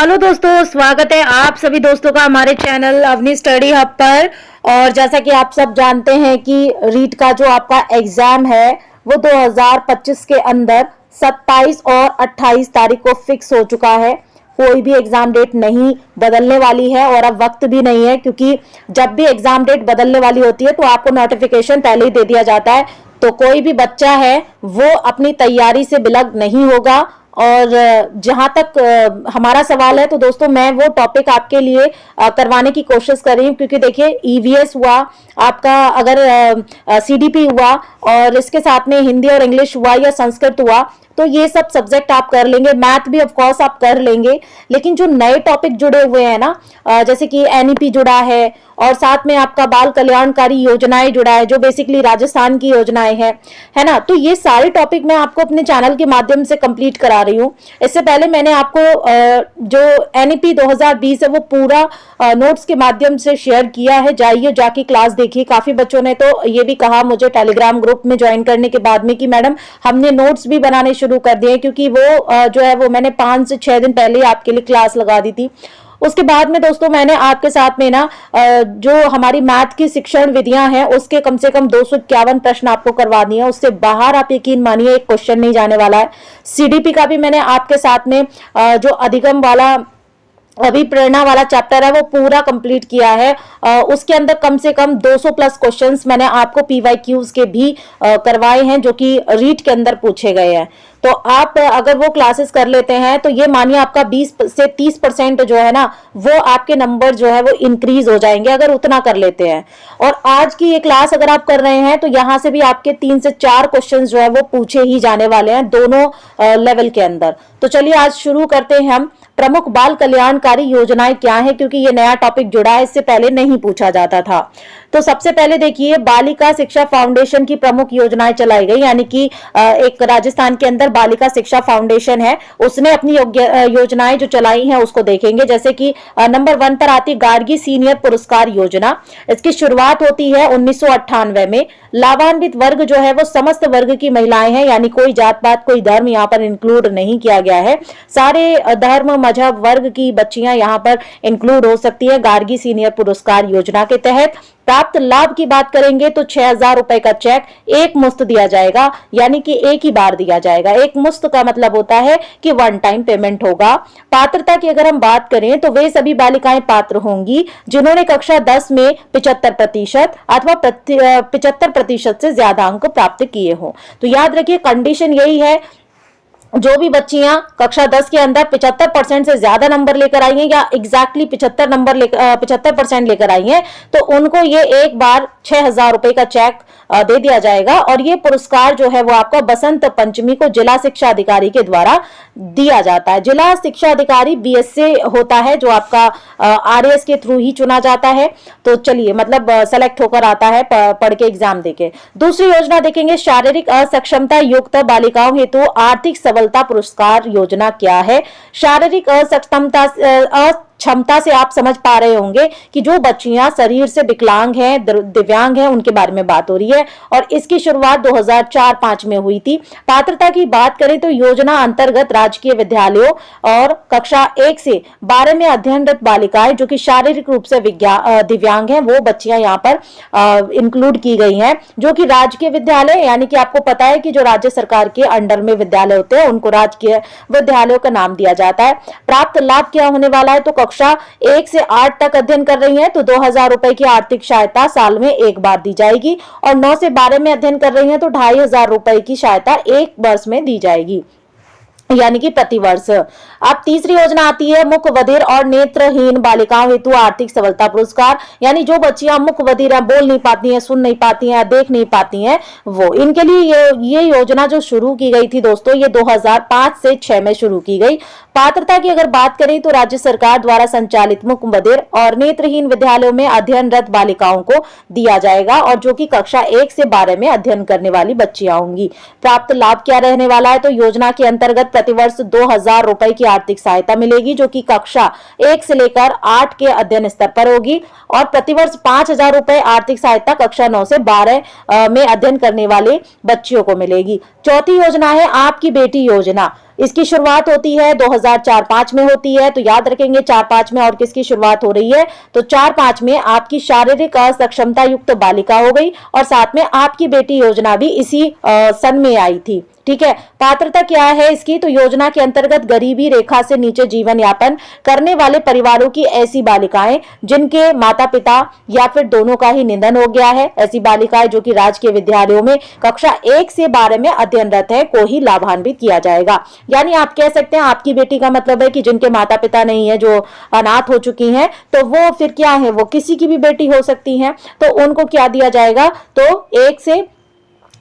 Hello दोस्तों, स्वागत है आप सभी दोस्तों का हमारे चैनल अवनी स्टडी हब पर। और जैसा कि आप सब जानते हैं कि रीट का जो आपका एग्जाम है वो 2025 के अंदर 27 और 28 तारीख को फिक्स हो चुका है। कोई भी एग्जाम डेट नहीं बदलने वाली है और अब वक्त भी नहीं है, क्योंकि जब भी एग्जाम डेट बदलने वाली होती है तो आपको नोटिफिकेशन पहले ही दे दिया जाता है। तो कोई भी बच्चा है वो अपनी तैयारी से बिलग नहीं होगा। और जहां तक हमारा सवाल है तो दोस्तों मैं वो टॉपिक आपके लिए करवाने की कोशिश कर रही हूँ, क्योंकि देखिए ईवीएस हुआ आपका, अगर सीडीपी हुआ और इसके साथ में हिंदी और इंग्लिश हुआ या संस्कृत हुआ तो ये सब सब्जेक्ट आप कर लेंगे। मैथ भी ऑफ कोर्स आप कर लेंगे, लेकिन जो नए टॉपिक जुड़े हुए हैं ना, जैसे कि एनईपी जुड़ा है और साथ में आपका बाल कल्याणकारी योजनाएं जुड़ा है जो बेसिकली राजस्थान की योजनाएं हैं, है ना। तो ये सारे टॉपिक मैं आपको अपने चैनल के माध्यम से कंप्लीट करा रही हूँ। इससे पहले मैंने आपको जो एनईपी 2020 है वो पूरा नोट्स के माध्यम से शेयर किया है। जाइए जाके क्लास देखिए। काफी बच्चों ने तो ये भी कहा मुझे टेलीग्राम ग्रुप में ज्वाइन करने के बाद में कि मैडम हमने नोट्स भी बनाने शुरू कर दिए, क्योंकि वो जो है वो मैंने 5 से 6 दिन पहले आपके लिए क्लास लगा दी थी। उसके बाद में दोस्तों मैंने आपके साथ में ना जो हमारी मैथ की शिक्षण विधियां हैं उसके कम से कम 251 प्रश्न आपको करवा दिए हैं। उससे बाहर आप यकीन मानिए एक क्वेश्चन नहीं जाने वाला है। सीडीपी का भी मैंने आपके साथ में जो अधिगम वाला अभी प्रेरणा वाला चैप्टर है वो पूरा कंप्लीट किया है। उसके अंदर कम से कम 200 प्लस क्वेश्चंस मैंने आपको पीवाईक्यूज के भी करवाए हैं जो कि रीट के अंदर पूछे गए हैं। तो आप अगर वो क्लासेस कर लेते हैं तो ये मानिए आपका 20 से 30% जो है ना वो आपके नंबर जो है वो इंक्रीज हो जाएंगे अगर उतना कर लेते हैं। और आज की ये क्लास अगर आप कर रहे हैं तो यहां से भी आपके 3 से 4 क्वेश्चन जो है वो पूछे ही जाने वाले हैं दोनों लेवल के अंदर। तो चलिए आज शुरू करते हैं हम। प्रमुख बाल कल्याणकारी योजनाएं क्या है, क्योंकि ये नया टॉपिक जुड़ा है, इससे पहले नहीं पूछा जाता था। तो सबसे पहले देखिए बालिका शिक्षा फाउंडेशन की प्रमुख योजनाएं चलाई गई, यानी कि एक राजस्थान के अंदर बालिका शिक्षा फाउंडेशन है, उसने अपनी योजनाएं जो चलाई हैं उसको देखेंगे। जैसे कि नंबर 1 पर आती गार्गी सीनियर पुरस्कार योजना। इसकी शुरुआत होती है 1998 में। लाभान्वित वर्ग जो है वो समस्त वर्ग की महिलाएं हैं, यानी कोई जात पात कोई धर्म यहाँ पर इंक्लूड नहीं किया गया है। सारे धर्म मजहब वर्ग की बच्चियां यहाँ पर इंक्लूड हो सकती है गार्गी सीनियर पुरस्कार योजना के तहत। प्राप्त लाभ की बात करेंगे तो 6,000 रुपए का चेक एक मुश्त दिया जाएगा, यानी कि एक ही बार दिया जाएगा। एक मुश्त का मतलब होता है कि वन टाइम पेमेंट होगा। पात्रता की अगर हम बात करें तो वे सभी बालिकाएं पात्र होंगी जिन्होंने कक्षा 10 में 75% अथवा 75% से ज्यादा अंक प्राप्त किए हो। तो याद रखिए कंडीशन यही है, जो भी बच्चियां कक्षा 10 के अंदर 75% से ज्यादा नंबर लेकर आई हैं या एग्जैक्टली 75% लेकर आई हैं तो उनको ये एक बार 6,000 रुपए का चेक दे दिया जाएगा। और ये पुरस्कार जो है वो आपका बसंत पंचमी को जिला शिक्षा अधिकारी के द्वारा दिया जाता है। जिला शिक्षा अधिकारी बीएसए होता है जो आपका आरएएस के थ्रू ही चुना जाता है। तो चलिए मतलब सेलेक्ट होकर आता है पढ़ के एग्जाम देके। दूसरी योजना देखेंगे शारीरिक असक्षमता युक्त बालिकाओं हेतु आर्थिक सबलता पुरस्कार योजना क्या है। शारीरिक क्षमता से आप समझ पा रहे होंगे कि जो बच्चियां शरीर से विकलांग हैं दिव्यांग हैं उनके बारे में बात हो रही है। और इसकी शुरुआत 2004-05 में हुई थी। पात्रता की बात करें तो योजना अंतर्गत राजकीय विद्यालयों और कक्षा 1 से 12 में अध्ययनरत बालिकाएं जो कि शारीरिक रूप से दिव्यांग हैं वो बच्चियां यहाँ पर इंक्लूड की गई हैं, जो कि राजकीय विद्यालय, यानी कि आपको पता है कि जो राज्य सरकार के अंडर में विद्यालय होते हैं उनको राजकीय विद्यालयों का नाम दिया जाता है। प्राप्त लाभ क्या होने वाला है, तो कक्षा 1 से 8 तक अध्ययन कर रही हैं तो 2,000 रुपए की आर्थिक सहायता साल में एक बार दी जाएगी। और 9 से 12 में अध्ययन कर रही हैं तो 2,500 रुपए की सहायता एक वर्ष में दी जाएगी, यानी कि प्रति वर्ष। अब तीसरी योजना आती है मुख बधिर और नेत्रहीन बालिकाओं हेतु आर्थिक सबलता पुरस्कार, यानी जो बच्चियां मुख बधिर हैं, बोल नहीं पाती हैं, सुन नहीं पाती हैं, देख नहीं पाती हैं, वो इनके लिए ये योजना जो शुरू की गई थी दोस्तों ये 2005 से 6 में शुरू की गई। पात्रता की अगर बात करें तो राज्य सरकार द्वारा संचालित मुख बधिर और नेत्रहीन विद्यालयों में अध्ययनरत बालिकाओं को दिया जाएगा, और जो कि कक्षा 1 से 12 में अध्ययन करने वाली बच्चियां होंगी। प्राप्त लाभ क्या रहने वाला है, तो योजना के अंतर्गत प्रतिवर्ष 2,000 रुपए की आर्थिक सहायता मिलेगी, जो कि कक्षा 1 से लेकर 8 के अध्ययन स्तर पर होगी। और प्रतिवर्ष 5,000 रुपए आर्थिक सहायता कक्षा 9 से 12 में अध्ययन करने वाले बच्चियों को मिलेगी। चौथी योजना है आपकी बेटी योजना। इसकी शुरुआत होती है 2004-05 में होती है, तो याद रखेंगे 4-5 में और किसकी शुरुआत हो रही है, तो 4-5 में आपकी शारीरिक असक्षमता युक्त बालिका हो गई, और साथ में आपकी बेटी योजना भी इसी सन में आई थी। ठीक है, पात्रता क्या है इसकी, तो योजना के अंतर्गत गरीबी रेखा से नीचे जीवन यापन करने वाले परिवारों की ऐसी बालिकाएं जिनके माता पिता या फिर दोनों का ही निधन हो गया है, ऐसी बालिकाएं जो कि राजकीय विद्यालयों में कक्षा 1 से 12 में अध्ययनरत है, को ही लाभान्वित किया जाएगा। यानी आप कह सकते हैं आपकी बेटी का मतलब है कि जिनके माता पिता नहीं है, जो अनाथ हो चुकी हैं, तो वो फिर क्या है, वो किसी की भी बेटी हो सकती हैं, तो उनको क्या दिया जाएगा, तो 1 से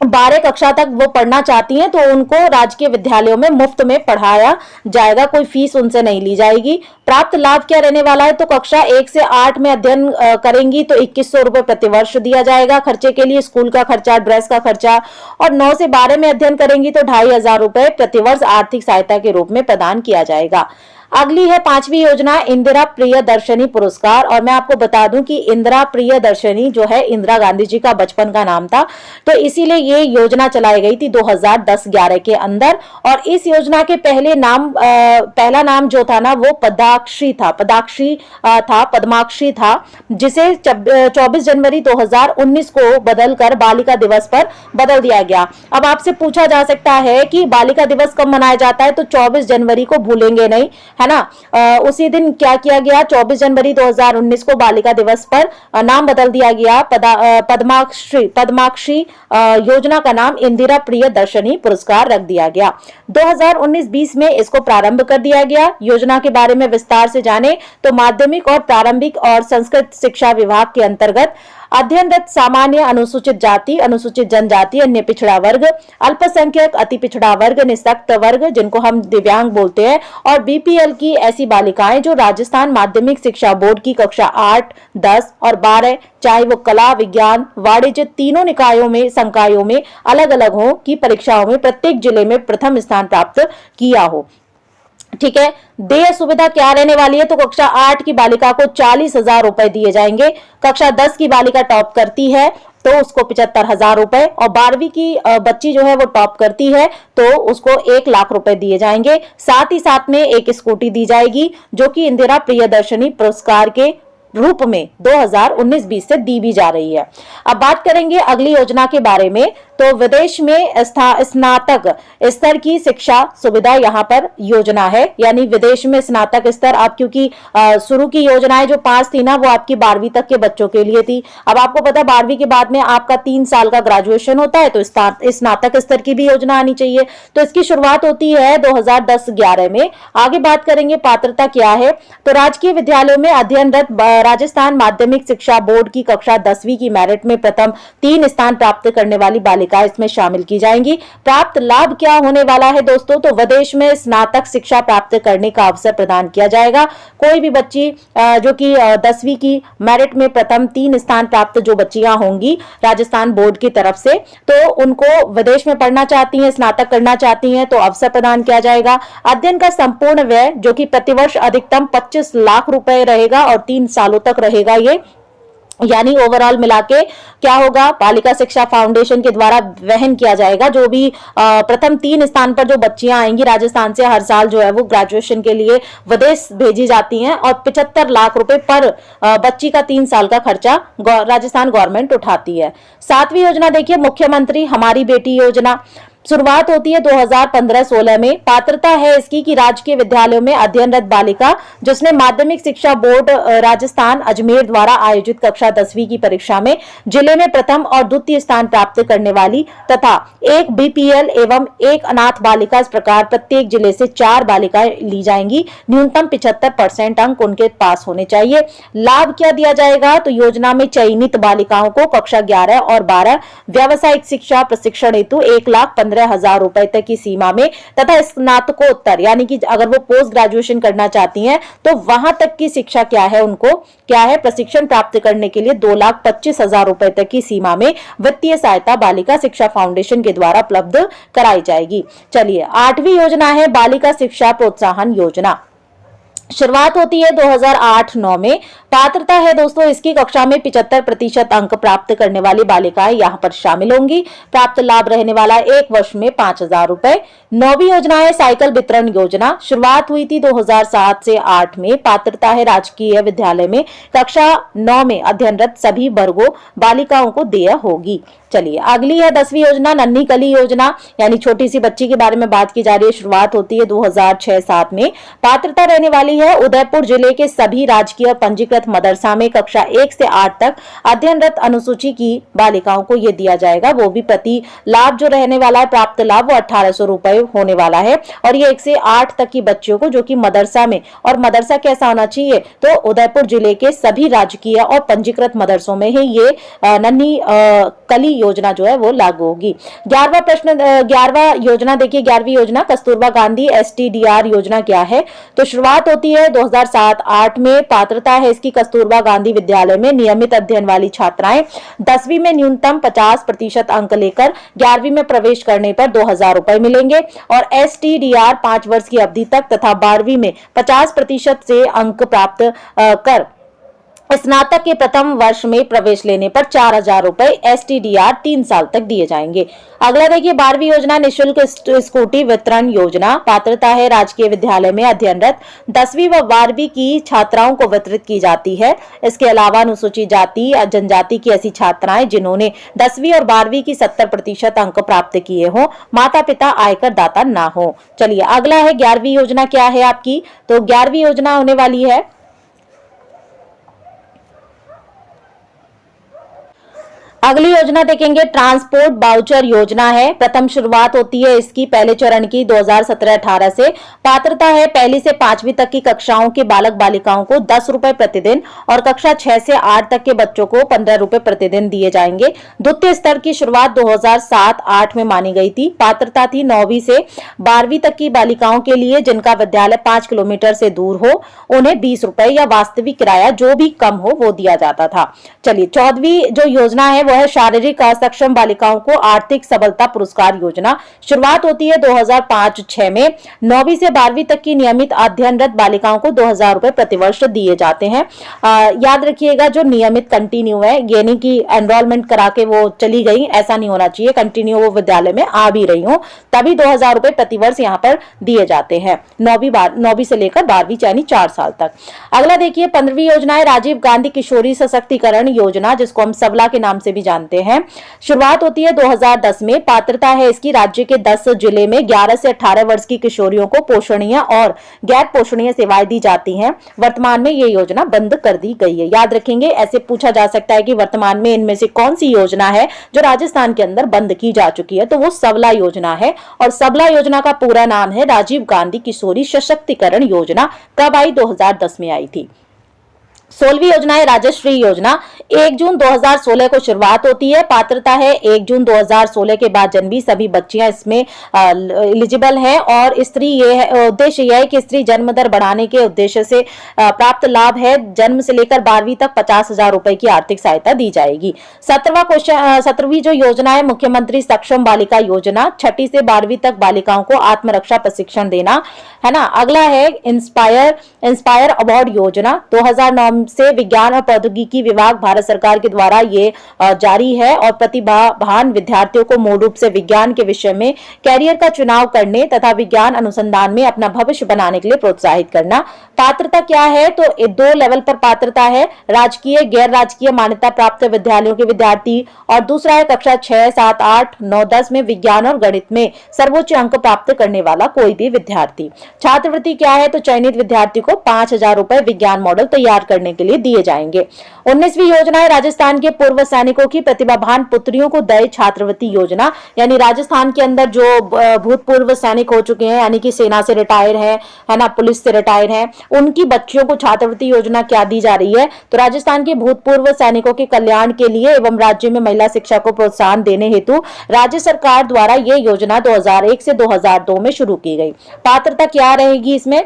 12 कक्षा तक वो पढ़ना चाहती हैं तो उनको राजकीय विद्यालयों में मुफ्त में पढ़ाया जाएगा, कोई फीस उनसे नहीं ली जाएगी। प्राप्त लाभ क्या रहने वाला है, तो कक्षा 1 से 8 में अध्ययन करेंगी तो 2100 रुपए प्रतिवर्ष दिया जाएगा खर्चे के लिए, स्कूल का खर्चा, ड्रेस का खर्चा। और 9 से 12 में अध्ययन करेंगी तो 2,500 रुपए प्रतिवर्ष आर्थिक सहायता के रूप में प्रदान किया जाएगा। अगली है 5वीं योजना इंदिरा प्रियदर्शनी पुरस्कार। और मैं आपको बता दूं कि इंदिरा प्रियदर्शनी जो है इंदिरा गांधी जी का बचपन का नाम था, तो इसीलिए ये योजना चलाई गई थी 2010-11 के अंदर। और इस योजना के पहला नाम जो था ना वो पदाक्षी था, पद्माक्षी था, जिसे 24 जनवरी 2019 को बदलकर बालिका दिवस पर बदल दिया गया। अब आपसे पूछा जा सकता है कि बालिका दिवस कब मनाया जाता है, तो 24 जनवरी को भूलेंगे नहीं, है ना। उसी दिन क्या किया गया, 24 जनवरी 2019 को बालिका दिवस पर नाम बदल दिया गया, पद्माक्षी योजना का नाम इंदिरा प्रियदर्शनी पुरस्कार रख दिया गया। 2019-20 में इसको प्रारंभ कर दिया गया। योजना के बारे में विस्तार से जाने तो माध्यमिक और प्रारंभिक और संस्कृत शिक्षा विभाग के अंतर्गत अध्ययनरत सामान्य, अनुसूचित जाति, अनुसूचित जनजाति, अन्य पिछड़ा वर्ग, अल्पसंख्यक, अति पिछड़ा वर्ग, निःशक्त वर्ग जिनको हम दिव्यांग बोलते हैं, और बीपीएल की ऐसी बालिकाएं जो राजस्थान माध्यमिक शिक्षा बोर्ड की कक्षा 8, 10 और 12, चाहे वो कला, विज्ञान, वाणिज्य तीनों निकायों में, संकायों में अलग अलग हो, की परीक्षाओं में प्रत्येक जिले में प्रथम स्थान प्राप्त किया हो। ठीक है, देय सुविधा क्या रहने वाली है, तो कक्षा 8 की बालिका को 40,000 रुपए दिए जाएंगे। कक्षा 10 की बालिका टॉप करती है तो उसको 75,000 रुपए, और 12वीं की बच्ची जो है वो टॉप करती है तो उसको 1 लाख रुपए दिए जाएंगे। साथ ही साथ में एक स्कूटी दी जाएगी जो कि इंदिरा प्रियदर्शनी पुरस्कार के रूप में 2019-20 से दी भी जा रही है। अब बात करेंगे अगली योजना के बारे में, तो विदेश में स्नातक स्तर की शिक्षा सुविधा यहाँ पर योजना है, यानी विदेश में स्नातक स्तर। आप क्योंकि शुरू की योजनाएं जो 5 थी ना वो आपकी 12वीं तक के बच्चों के लिए थी। अब आपको पता 12वीं के बाद में आपका 3 साल का ग्रेजुएशन होता है, तो स्नातक स्तर की भी योजना आनी चाहिए। तो इसकी शुरुआत होती है 2010-11 में। आगे बात करेंगे पात्रता क्या है, तो राजकीय विद्यालयों में अध्ययनरत राजस्थान माध्यमिक शिक्षा बोर्ड की कक्षा 10वीं की मेरिट में प्रथम 3 स्थान प्राप्त करने वाली बालिका इसमें शामिल की जाएंगी। प्राप्त लाभ क्या होने वाला है दोस्तों, तो विदेश में स्नातक शिक्षा प्राप्त करने का अवसर प्रदान किया जाएगा। कोई भी बच्ची जो कि 10वीं की मेरिट में प्रथम 3 स्थान प्राप्त जो बच्चियां होंगी राजस्थान बोर्ड की तरफ से, तो उनको विदेश में पढ़ना चाहती हैं, स्नातक करना चाहती हैं, तो अवसर प्रदान किया जाएगा। अध्ययन का संपूर्ण व्यय जो कि प्रतिवर्ष अधिकतम 25 लाख रुपए रहेगा और 3 सालों तक रहेगा ये, यानी ओवरऑल मिला के क्या होगा, बालिका शिक्षा फाउंडेशन के द्वारा वहन किया जाएगा। जो भी प्रथम 3 स्थान पर जो बच्चियां आएंगी राजस्थान से, हर साल जो है वो ग्रेजुएशन के लिए विदेश भेजी जाती हैं, और 75 लाख रुपए पर बच्ची का 3 साल का खर्चा राजस्थान गवर्नमेंट उठाती है। 7वीं योजना देखिए, मुख्यमंत्री हमारी बेटी योजना। शुरुआत होती है 2015-16 में। पात्रता है इसकी कि राजकीय विद्यालयों में अध्ययनरत बालिका जिसने माध्यमिक शिक्षा बोर्ड राजस्थान अजमेर द्वारा आयोजित कक्षा 10वीं की परीक्षा में जिले में प्रथम और द्वितीय स्थान प्राप्त करने वाली तथा एक बीपीएल एवं एक अनाथ बालिका, इस प्रकार प्रत्येक जिले से 4 बालिकाएं ली जाएंगी। न्यूनतम 75% अंक उनके पास होने चाहिए। लाभ क्या दिया जाएगा, तो योजना में चयनित बालिकाओं को कक्षा 11 और 12 व्यावसायिक शिक्षा प्रशिक्षण हेतु 1,15,000 15,000 रुपए तक की सीमा में तथा स्नातकोत्तर यानी कि अगर वो पोस्ट ग्रेजुएशन करना चाहती हैं तो वहां तक की शिक्षा क्या है, उनको क्या है, प्रशिक्षण प्राप्त करने के लिए 2,25,000 रुपए तक की सीमा में वित्तीय सहायता बालिका शिक्षा फाउंडेशन के द्वारा उपलब्ध कराई जाएगी। चलिए 8वीं योजना है बालिका शिक्षा प्रोत्साहन योजना। शुरुआत होती है 2008-9 में। पात्रता है दोस्तों इसकी, कक्षा में 75% अंक प्राप्त करने वाली बालिकाएं यहां पर शामिल होंगी। प्राप्त लाभ रहने वाला 1 वर्ष में 5,000 रुपए। 9वीं योजना है साइकिल वितरण योजना। शुरुआत हुई थी 2007 से 8 में। पात्रता है राजकीय विद्यालय में कक्षा 9 में अध्ययनरत सभी वर्गों बालिकाओं को देय होगी। चलिए अगली है 10वीं योजना नन्ही कली योजना, यानी छोटी सी बच्ची के बारे में बात की जा रही है। शुरुआत होती है 2006-7 में। पात्रता रहने वाली है उदयपुर जिले के सभी राजकीय पंजीकृत मदरसा में कक्षा 1 से 8 तक अध्ययनरत अनुसूची की बालिकाओं को यह दिया जाएगा। वो भी प्रति लाभ जो रहने वाला है, प्राप्त लाभ, वो 1,800 रुपए होने वाला है। और ये 1 से 8 तक की बच्चियों को जो कि मदरसा में, और मदरसा कैसा होना चाहिए, तो उदयपुर जिले के सभी राजकीय और पंजीकृत मदरसों में ही ये नन्ही कली योजना जो है वो लागू होगी। 11वां योजना देखिए, 11वीं योजना कस्तूरबा गांधी STDR योजना क्या है, तो शुरुआत होती है 2007-8 में। पात्रता है इसकी कस्तूरबा गांधी विद्यालय में नियमित अध्ययन वाली छात्राएं 10वीं में न्यूनतम 50% अंक लेकर 11वीं में प्रवेश करने पर 2,000 रुपए मिलेंगे। और STDR 5 वर्ष की अवधि तक तथा 12वीं में 50% से अंक प्राप्त कर स्नातक के प्रथम वर्ष में प्रवेश लेने पर 4,000 रुपए STDR 3 साल तक दिए जाएंगे। अगला देखिए 12वीं योजना निःशुल्क स्कूटी वितरण योजना। पात्रता है राजकीय विद्यालय में अध्ययनरत 10वीं व 12वीं की छात्राओं को वितरित की जाती है। इसके अलावा अनुसूचित जाति या जनजाति की ऐसी छात्राएं जिन्होंने 10वीं और 12वीं की 70% अंक प्राप्त किए हो, माता पिता आयकर दाता ना हो। चलिए अगला है 11वीं योजना क्या है आपकी, तो 11वीं योजना होने वाली है अगली योजना देखेंगे ट्रांसपोर्ट बाउचर योजना है। प्रथम शुरुआत होती है इसकी पहले चरण की 2017-18 से। पात्रता है 1ली से 5वीं तक की कक्षाओं के बालक बालिकाओं को 10 रुपए प्रतिदिन और कक्षा 6 से 8 तक के बच्चों को 15 रुपए प्रतिदिन दिए जाएंगे। द्वितीय स्तर की शुरुआत 2007-8 में मानी गई थी। पात्रता थी 9वीं से 12वीं तक की बालिकाओं के लिए जिनका विद्यालय 5 किलोमीटर से दूर हो, उन्हें 20 रुपए या वास्तविक किराया जो भी कम हो वो दिया जाता था। चलिए 14वीं जो योजना है है शारीरिक असक्षम बालिकाओं को आर्थिक सबलता पुरस्कार योजना। शुरुआत होती है 2005-6 में। 9वीं से 12वीं तक की नियमित अध्ययनरत बालिकाओं को 2,000 रुपए प्रतिवर्ष दिए जाते हैं। याद रखिएगा जो नियमित कंटिन्यू है, यानी कि एनरोलमेंट करा के वो चली गई, ऐसा नहीं होना चाहिए। कंटिन्यू वो विद्यालय में आ भी रही हो तभी 2,000 रुपए प्रतिवर्ष यहाँ पर दिए जाते हैं 9वीं से लेकर 12वीं यानी 4 साल तक। अगला देखिए 15वीं योजना है राजीव गांधी किशोरी सशक्तिकरण योजना, जिसको हम सबला के नाम से भी जानते हैं। शुरुआत होती है 2010 में। पात्रता है इसकी राज्य के 10 जिले में 11 से 18 वर्ष की किशोरियों को पोषणीय और गैर पोषणीय सेवाएं दी जाती हैं। वर्तमान में ये योजना बंद कर दी गई है। याद रखेंगे, ऐसे पूछा जा सकता है कि वर्तमान में इनमें से कौन सी योजना है जो राजस्थान के अंदर बंद की जा चुकी है, तो वो सबला योजना है। और सबला योजना का पूरा नाम है राजीव गांधी किशोरी सशक्तिकरण योजना। कब आई? 2010 में आई थी। 16वीं योजना है राजश्री योजना। 1 जून 2016 को शुरुआत होती है। पात्रता है 1 जून 2016 के बाद जन्मी सभी बच्चियां इसमें एलिजिबल है। और स्त्री ये है, उद्देश्य यह है कि स्त्री जन्म दर बढ़ाने के उद्देश्य से प्राप्त लाभ है जन्म से लेकर 12वीं तक 50,000 रुपए की आर्थिक सहायता दी जाएगी। 17वीं जो योजना है मुख्यमंत्री सक्षम बालिका योजना। 6ठी से 12वीं तक बालिकाओं को आत्मरक्षा प्रशिक्षण देना है ना। अगला है इंस्पायर अवार्ड योजना। 2009 से विज्ञान और प्रौद्योगिकी विभाग भारत सरकार के द्वारा ये जारी है और प्रतिभावान विद्यार्थियों को मूल रूप से विज्ञान के विषय में कैरियर का चुनाव करने तथा विज्ञान अनुसंधान में अपना भविष्य बनाने के लिए प्रोत्साहित करना। पात्रता क्या है? तो 2 लेवल पर पात्रता है, राजकीय गैर राजकीय मान्यता प्राप्त विद्यालयों के विद्यार्थी और दूसरा है कक्षा 6, 7, 8, 9, 10 में विज्ञान और गणित में सर्वोच्च अंक प्राप्त करने वाला कोई भी विद्यार्थी। छात्रवृत्ति क्या है? तो चयनित विद्यार्थी को 5,000 रुपए विज्ञान मॉडल तैयार करने करने के लिए दिए जाएंगे। 19वीं योजना है राजस्थान के पूर्व सैनिकों की प्रतिभावान पुत्रियों को दए छात्रवृत्ति योजना, यानी राजस्थान के अंदर जो भूतपूर्व सैनिक हो चुके हैं, यानी कि सेना से रिटायर है ना, पुलिस से रिटायर है, उनकी बच्चियों को छात्रवृत्ति योजना क्या दी जा रही है। तो राजस्थान के भूतपूर्व सैनिकों के कल्याण के लिए एवं राज्य में महिला शिक्षा को प्रोत्साहन देने हेतु राज्य सरकार द्वारा यह योजना 2001 से 2002 में शुरू की गई। पात्रता क्या रहेगी इसमें?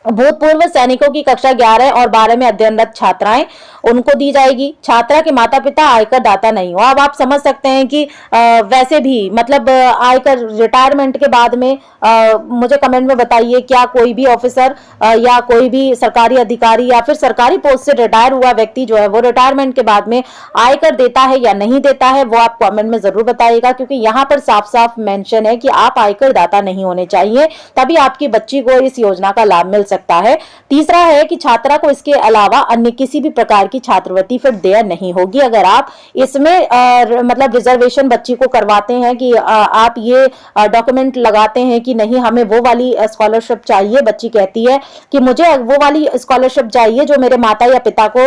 भूतपूर्व सैनिकों की कक्षा 11 और 12 में अध्ययनरत छात्राएं, उनको दी जाएगी। छात्रा के माता पिता आयकर दाता नहीं हो। अब आप समझ सकते हैं कि वैसे भी मतलब आयकर रिटायरमेंट के बाद में मुझे कमेंट में बताइए, क्या कोई भी ऑफिसर या कोई भी सरकारी अधिकारी या फिर सरकारी पोस्ट से रिटायर हुआ व्यक्ति जो है वो रिटायरमेंट के बाद में आयकर देता है या नहीं देता है, वो आप कमेंट में जरूर बताइएगा, क्योंकि यहाँ पर साफ साफ मेंशन है कि आप आयकर दाता नहीं होने चाहिए, तभी आपकी बच्ची को इस योजना का लाभ मिल सकता है। तीसरा है कि छात्रा को इसके अलावा अन्य किसी भी प्रकार की छात्रवृत्ति फिर देय नहीं होगी। अगर आप इसमें मतलब रिजर्वेशन बच्ची को करवाते हैं कि आप ये डॉक्यूमेंट लगाते हैं कि नहीं हमें वो वाली स्कॉलरशिप चाहिए, बच्ची कहती है कि मुझे वो वाली स्कॉलरशिप चाहिए जो मेरे माता या पिता को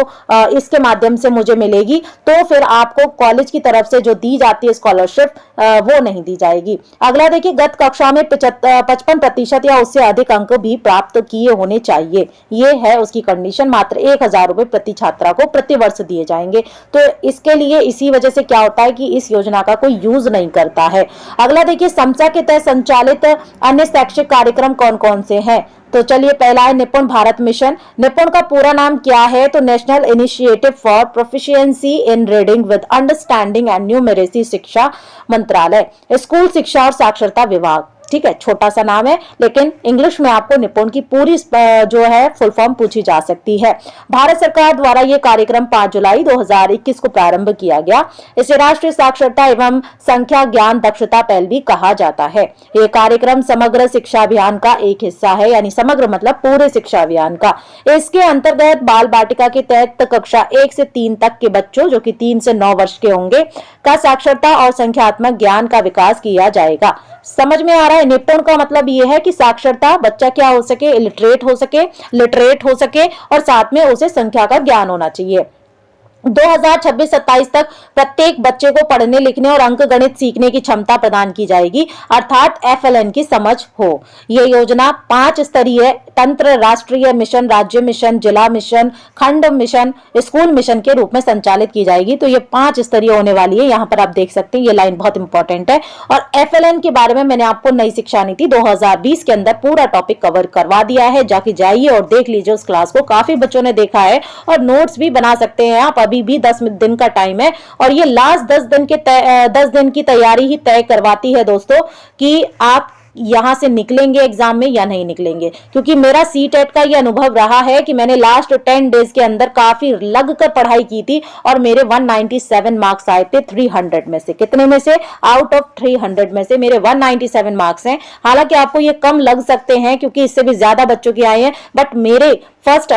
इसके माध्यम से मुझे मिलेगी, तो फिर आपको कॉलेज की तरफ से जो दी जाती है स्कॉलरशिप वो नहीं दी जाएगी। अगला देखिए, गत कक्षा में 55% या उससे अधिक अंक भी प्राप्त किए होने चाहिए, ये है उसकी कंडीशन। मात्र 1000 रुपए प्रति छात्रा को प्रति वर्ष दिए जाएंगे। तो इसके लिए इसी वजह से क्या होता है कि इस योजना का कोई यूज नहीं करता है। अगला देखिए, समसा के तहत संचालित अन्य शैक्षिक कार्यक्रम कौन कौन से हैं। तो चलिए, पहला है निपुण भारत मिशन। निपुण का पूरा नाम क्या है? तो national initiative for proficiency in reading with understanding and numeracy शिक्षा मंत्रालय, स्कूल शिक्षा और साक्षरता विभाग। ठीक है, छोटा सा नाम है, लेकिन इंग्लिश में आपको निपुण की पूरी जो है फुल फॉर्म पूछी जा सकती है। भारत सरकार द्वारा यह कार्यक्रम 5 जुलाई 2021 को प्रारंभ किया गया। इसे राष्ट्रीय साक्षरता एवं संख्या ज्ञान दक्षता पहल भी कहा जाता है। यह कार्यक्रम समग्र शिक्षा अभियान का एक हिस्सा है, यानी समग्र मतलब पूरे शिक्षा अभियान का। इसके अंतर्गत बाल बाटिका के तहत कक्षा 1 से 3 तक के बच्चों, जो कि 3 से 9 वर्ष के होंगे, का साक्षरता और संख्यात्मक ज्ञान का विकास किया जाएगा। समझ में आ रहा है? निपुण का मतलब यह है कि साक्षरता, बच्चा क्या हो सके, इलिटरेट हो सके, लिटरेट हो सके, और साथ में उसे संख्या का ज्ञान होना चाहिए। 2026-27 तक प्रत्येक बच्चे को पढ़ने लिखने और अंक गणित सीखने की क्षमता प्रदान की जाएगी, अर्थात FLN की समझ हो। यह योजना 5 स्तरीय तंत्र, राष्ट्रीय मिशन, राज्य मिशन, जिला मिशन, खंड मिशन, स्कूल मिशन के रूप में संचालित की जाएगी। तो ये 5 स्तरीय होने वाली है। यहाँ पर आप देख सकते हैं, ये लाइन बहुत इंपॉर्टेंट है। और FLN के बारे में मैंने आपको नई शिक्षा नीति 2020 के अंदर पूरा टॉपिक कवर करवा दिया है, जाके जाइए और देख लीजिए उस क्लास को। काफी बच्चों ने देखा है और नोट्स भी बना सकते हैं आप। अभी भी 10 दिन का टाइम है और ये लास्ट 10 दिन की तैयारी ही तय करवाती है दोस्तों कि आप यहां से निकलेंगे एग्जाम में या नहीं निकलेंगे। क्योंकि मेरा सीटेट का ये अनुभव रहा है कि मैंने लास्ट 10 डेज के अंदर काफी लग कर पढ़ाई की थी और मेरे 197 मार्क्स आए थे 300 में से। कितने में से? आउट ऑफ 300 में से मेरे 197 मार्क्स हैं। हालांकि आपको ये कम लग सकते हैं क्योंकि इससे भी ज्यादा बच्चों के आए हैं, बट मेरे फर्स्ट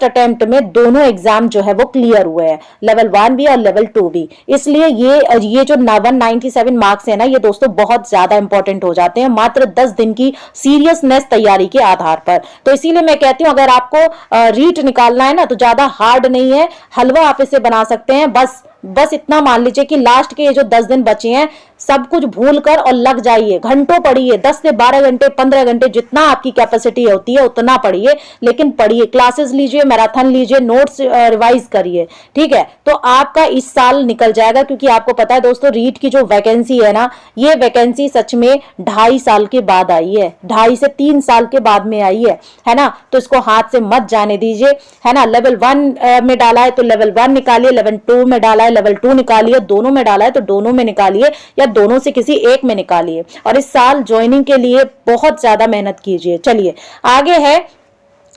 अटेम्प्ट में दोनों एग्जाम जो है वो क्लियर हुए हैं, लेवल 1 भी और लेवल 2 भी। इसलिए ये जो 197 मार्क्स है ना, ये दोस्तों बहुत ज्यादा इंपॉर्टेंट हो जाते हैं मात्र 10 दिन की सीरियसनेस तैयारी के आधार पर। तो इसीलिए मैं कहती हूं, अगर आपको रीट निकालना है ना तो ज्यादा हार्ड नहीं है, हलवा आप इसे बना सकते हैं। बस इतना मान लीजिए कि लास्ट के ये जो 10 दिन बचे हैं सब कुछ भूल कर और लग जाइए, घंटों पढ़िए, 10 से 12 घंटे 15 घंटे जितना आपकी कैपेसिटी होती है उतना पढ़िए, लेकिन पढ़िए, क्लासेस लीजिए, मैराथन लीजिए, नोट्स रिवाइज करिए। ठीक है, तो आपका इस साल निकल जाएगा। क्योंकि आपको पता है दोस्तों, रीट की जो वैकेंसी है ना, ये वैकेंसी सच में 2.5 साल के बाद आई है, 2.5 से 3 साल के बाद में आई है ना। तो इसको हाथ से मत जाने दीजिए, है ना। लेवल 1 में डाला है तो लेवल 1 निकालिए, लेवल 2 में डाला है लेवल 2 निकालिए, दोनों में डाला है तो दोनों में निकालिए, या दोनों से किसी एक में निकालिए। और इस साल ज्वाइनिंग के लिए बहुत ज्यादा मेहनत कीजिए। चलिए आगे है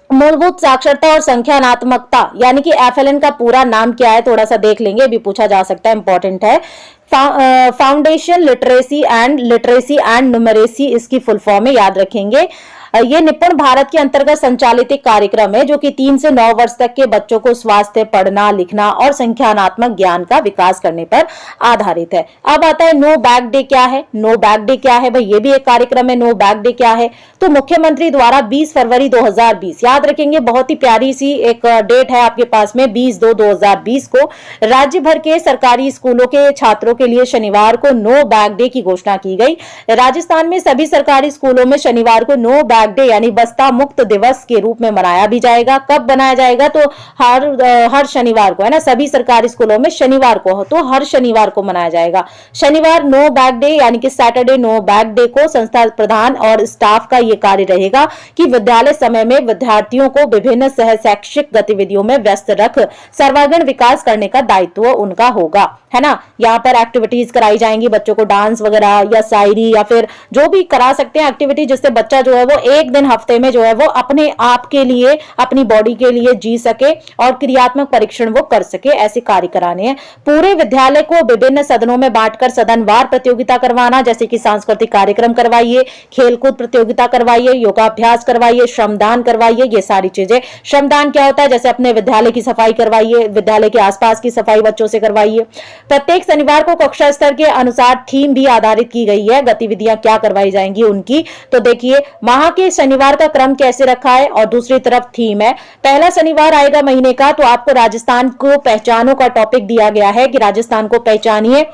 मूलभूत साक्षरता और संख्यानात्मकता, यानी कि FLN का पूरा नाम क्या है थोड़ा सा देख लेंगे, अभी पूछा जा सकता है, इंपॉर्टेंट है। फाउंडेशन लिटरेसी एंड न्यूमरेसी इसकी फुल फॉर्म है, याद रखेंगे। ये निपुण भारत के अंतर्गत संचालित एक कार्यक्रम है जो कि 3 से 9 वर्ष तक के बच्चों को स्वास्थ्य, पढ़ना, लिखना और संख्यानात्मक ज्ञान का विकास करने पर आधारित है। अब आता है नो बैग डे क्या है। नो बैग डे क्या है भाई, ये भी एक कार्यक्रम है। नो बैग डे क्या है, तो मुख्यमंत्री द्वारा 20 फरवरी 2020, याद रखेंगे, बहुत ही प्यारी सी एक डेट है आपके पास में, 20/2/2020 को राज्य भर के सरकारी स्कूलों के छात्रों के लिए शनिवार को नो बैग डे की घोषणा की गई। राजस्थान में सभी सरकारी स्कूलों में शनिवार को नो बैग डे यानी बस्ता मुक्त दिवस के रूप में मनाया भी जाएगा। कब मनाया जाएगा, तो हर शनिवार को, है ना, सभी सरकारी स्कूलों में शनिवार को हो तो हर शनिवार को मनाया जाएगा। शनिवार नो बैग डे यानी कि सैटरडे नो बैग डे को संस्था प्रधान और स्टाफ का यह कार्य रहेगा कि विद्यालय समय में विद्यार्थियों को विभिन्न सह शैक्षिक गतिविधियों में व्यस्त रख सर्वांगीण विकास करने का दायित्व उनका होगा, है ना। यहाँ पर एक्टिविटीज कराई जाएंगी बच्चों को, डांस वगैरह या शायरी या फिर जो भी करा सकते हैं एक्टिविटी, जिससे बच्चा जो है वो एक दिन हफ्ते में जो है वो अपने आप के लिए, अपनी बॉडी के लिए जी सके और क्रियात्मक परीक्षण वो कर सके, ऐसे कार्य कराने हैं। पूरे विद्यालय को विभिन्न सदनों में बांटकर सदनवार प्रतियोगिता करवाना, जैसे कि सांस्कृतिक कार्यक्रम करवाइए, खेलकूद प्रतियोगिता करवाइए, योगाभ्यास करवाइए, श्रमदान करवाइए, ये सारी चीजें। श्रमदान क्या होता है, जैसे अपने विद्यालय की सफाई करवाइए, विद्यालय के आसपास की सफाई बच्चों से करवाइए। प्रत्येक शनिवार को कक्षा स्तर के अनुसार थीम भी आधारित की गई है, गतिविधियां क्या करवाई जाएंगी उनकी। तो देखिए माह के शनिवार का क्रम कैसे रखा है और दूसरी तरफ थीम है। पहला शनिवार आएगा महीने का तो आपको राजस्थान को पहचानो का टॉपिक दिया गया है कि राजस्थान को पहचानिए,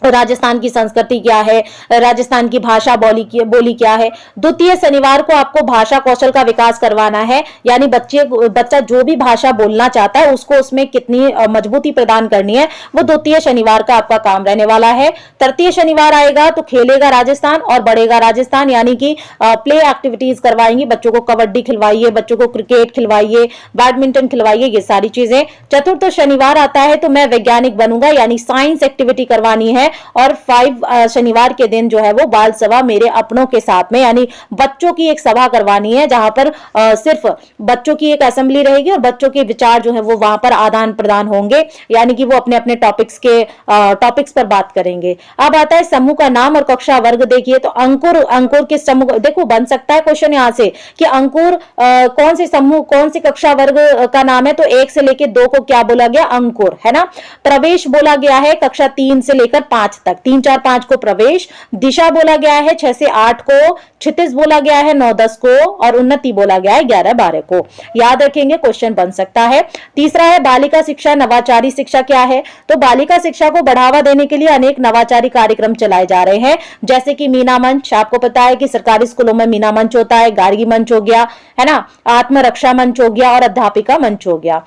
राजस्थान की संस्कृति क्या है, राजस्थान की भाषा बोली क्या है। द्वितीय शनिवार को आपको भाषा कौशल का विकास करवाना है, यानी बच्चा जो भी भाषा बोलना चाहता है उसको उसमें कितनी मजबूती प्रदान करनी है, वो द्वितीय शनिवार का आपका काम रहने वाला है। तृतीय शनिवार आएगा तो खेलेगा राजस्थान और बढ़ेगा राजस्थान, यानी कि प्ले एक्टिविटीज करवाएंगी, बच्चों को कबड्डी खिलवाइए, बच्चों को क्रिकेट खिलवाइए, बैडमिंटन खिलवाइए, ये सारी चीजें। चतुर्थ शनिवार आता है तो मैं वैज्ञानिक बनूंगा, यानी साइंस एक्टिविटी करवानी है। और 5 शनिवार के दिन जो है वो बाल सभा मेरे अपनों के साथ में, यानी बच्चों की एक सभा करवानी है जहां पर सिर्फ बच्चों की एक असेंबली रहेगी और बच्चों के विचार जो है वो वहां पर आदान प्रदान होंगे, यानी कि वो अपने अपने टॉपिक्स पर बात करेंगे। अब आता है समूह का नाम और कक्षा वर्ग। देखिए तो अंकुर के समूह, देखो बन सकता है क्वेश्चन यहां से कि अंकुर कौन से समूह, कौन सी कक्षा वर्ग का नाम है, तो 1 से लेकर 2 को क्या बोला गया, अंकुर, है ना। प्रवेश बोला गया है कक्षा 3 से लेकर 5 तक, 3, 4, 5 को प्रवेश। दिशा बोला गया है 6 से 8 को, क्षितिज बोला गया है 9, 10 को और उन्नति बोला गया है 11, 12 को। याद रखेंगे, क्वेश्चन बन सकता है। तीसरा है बालिका शिक्षा, नवाचारी शिक्षा क्या है, तो बालिका शिक्षा को बढ़ावा देने के लिए अनेक नवाचारी कार्यक्रम चलाए जा रहे हैं, जैसे कि मीना मंच। आपको पता है कि सरकारी स्कूलों में मीना मंच होता है, गार्गी मंच हो गया, है ना, आत्मरक्षा मंच हो गया और अध्यापिका मंच हो गया।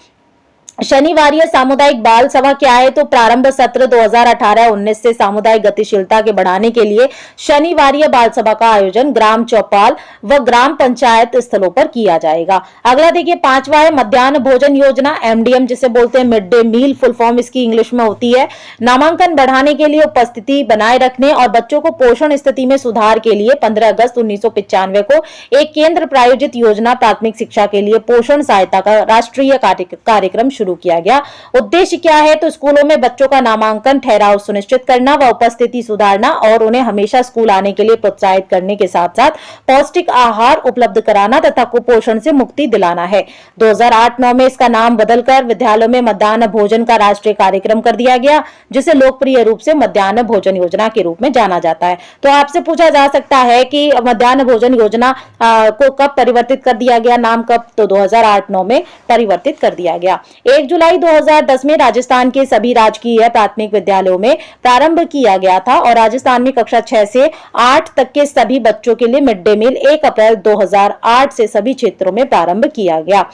शनिवारीय सामुदायिक बाल सभा क्या है, तो प्रारंभ सत्र 2018-19 से सामुदायिक गतिशीलता के बढ़ाने के लिए शनिवारीय बाल सभा का आयोजन ग्राम चौपाल व ग्राम पंचायत स्थलों पर किया जाएगा। अगला देखिए 5वां है मध्याह्न भोजन योजना, एमडीएम जिसे बोलते हैं, mid day meal full form इसकी इंग्लिश में होती है। नामांकन बढ़ाने के लिए उपस्थिति बनाए रखने और बच्चों को पोषण स्थिति में सुधार के लिए 15 अगस्त 1995 को एक केंद्र प्रायोजित योजना प्राथमिक शिक्षा के लिए पोषण सहायता का राष्ट्रीय कार्यक्रम शुरू किया गया। उद्देश्य क्या है, तो स्कूलों में बच्चों का नामांकन ठहराव सुनिश्चित करना व उपस्थिति सुधारना और उन्हें हमेशा स्कूल आने के लिए प्रोत्साहित करने के साथ साथ पौष्टिक आहार उपलब्ध कराना तथा कुपोषण से मुक्ति दिलाना है। 2008-9 में इसका नाम बदलकर विद्यालयों में मध्याह्न भोजन का राष्ट्रीय कार्यक्रम कर दिया गया, जिसे लोकप्रिय रूप से मध्याह्न भोजन योजना के रूप में जाना जाता है। तो आपसे पूछा जा सकता है कि मध्याह्न भोजन योजना को कब परिवर्तित कर दिया गया, नाम कब, तो 2008-9 में परिवर्तित कर दिया गया। 1 जुलाई 2010 में राजस्थान के सभी राजकीय प्राथमिक विद्यालयों में प्रारंभ किया गया था और राजस्थान में कक्षा 6 से 8 तक के सभी बच्चों के लिए मिड डे मील 1 अप्रैल 2008 से सभी क्षेत्रों में प्रारंभ किया गया।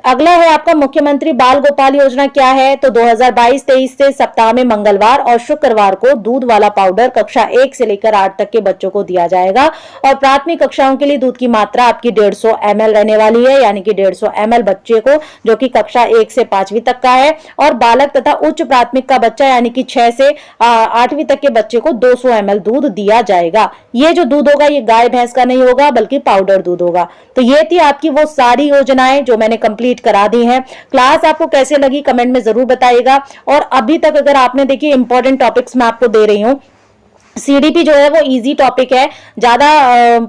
अगला है आपका मुख्यमंत्री बाल गोपाल योजना क्या है, तो 2022-23 से सप्ताह में मंगलवार और शुक्रवार को दूध वाला पाउडर कक्षा 1 से लेकर 8 तक के बच्चों को दिया जाएगा और प्राथमिक कक्षाओं के लिए दूध की मात्रा आपकी 150 ml रहने वाली है, यानी कि 150 ml बच्चे को, जो कि कक्षा 1 से 5वीं तक का है, और बालक तथा उच्च प्राथमिक का बच्चा यानी कि 6 से 8वीं तक के बच्चे को 200 ml दूध दिया जाएगा। ये जो दूध होगा ये गाय भैंस का नहीं होगा बल्कि पाउडर दूध होगा। तो ये थी आपकी वो सारी योजनाएं जो मैंने कंप्लीट करा दी हैं। क्लास आपको कैसे लगी कमेंट में जरूर बताइएगा। और अभी तक अगर आपने देखिए इंपॉर्टेंट टॉपिक्स मैं आपको दे रही हूँ, सीडीपी जो है वो इजी टॉपिक है, ज्यादा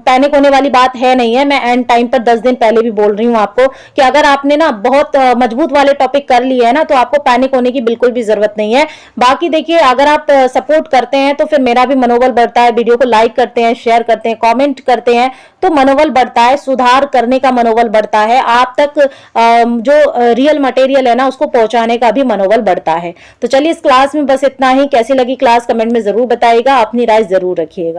पैनिक होने वाली बात है नहीं है। मैं एंड टाइम पर 10 दिन पहले भी बोल रही हूँ आपको कि अगर आपने ना बहुत मजबूत वाले टॉपिक कर लिए है ना, तो आपको पैनिक होने की बिल्कुल भी जरूरत नहीं है। बाकी देखिए, अगर आप सपोर्ट करते हैं तो फिर मेरा भी मनोबल बढ़ता है, वीडियो को लाइक करते हैं, शेयर करते हैं, कॉमेंट करते हैं, तो मनोबल बढ़ता है, सुधार करने का मनोबल बढ़ता है, आप तक जो रियल मटेरियल है ना उसको पहुंचाने का भी मनोबल बढ़ता है। तो चलिए, इस क्लास में बस इतना ही। कैसी लगी क्लास कमेंट में जरूर बताइएगा, अपनी राय जरूर रखिएगा।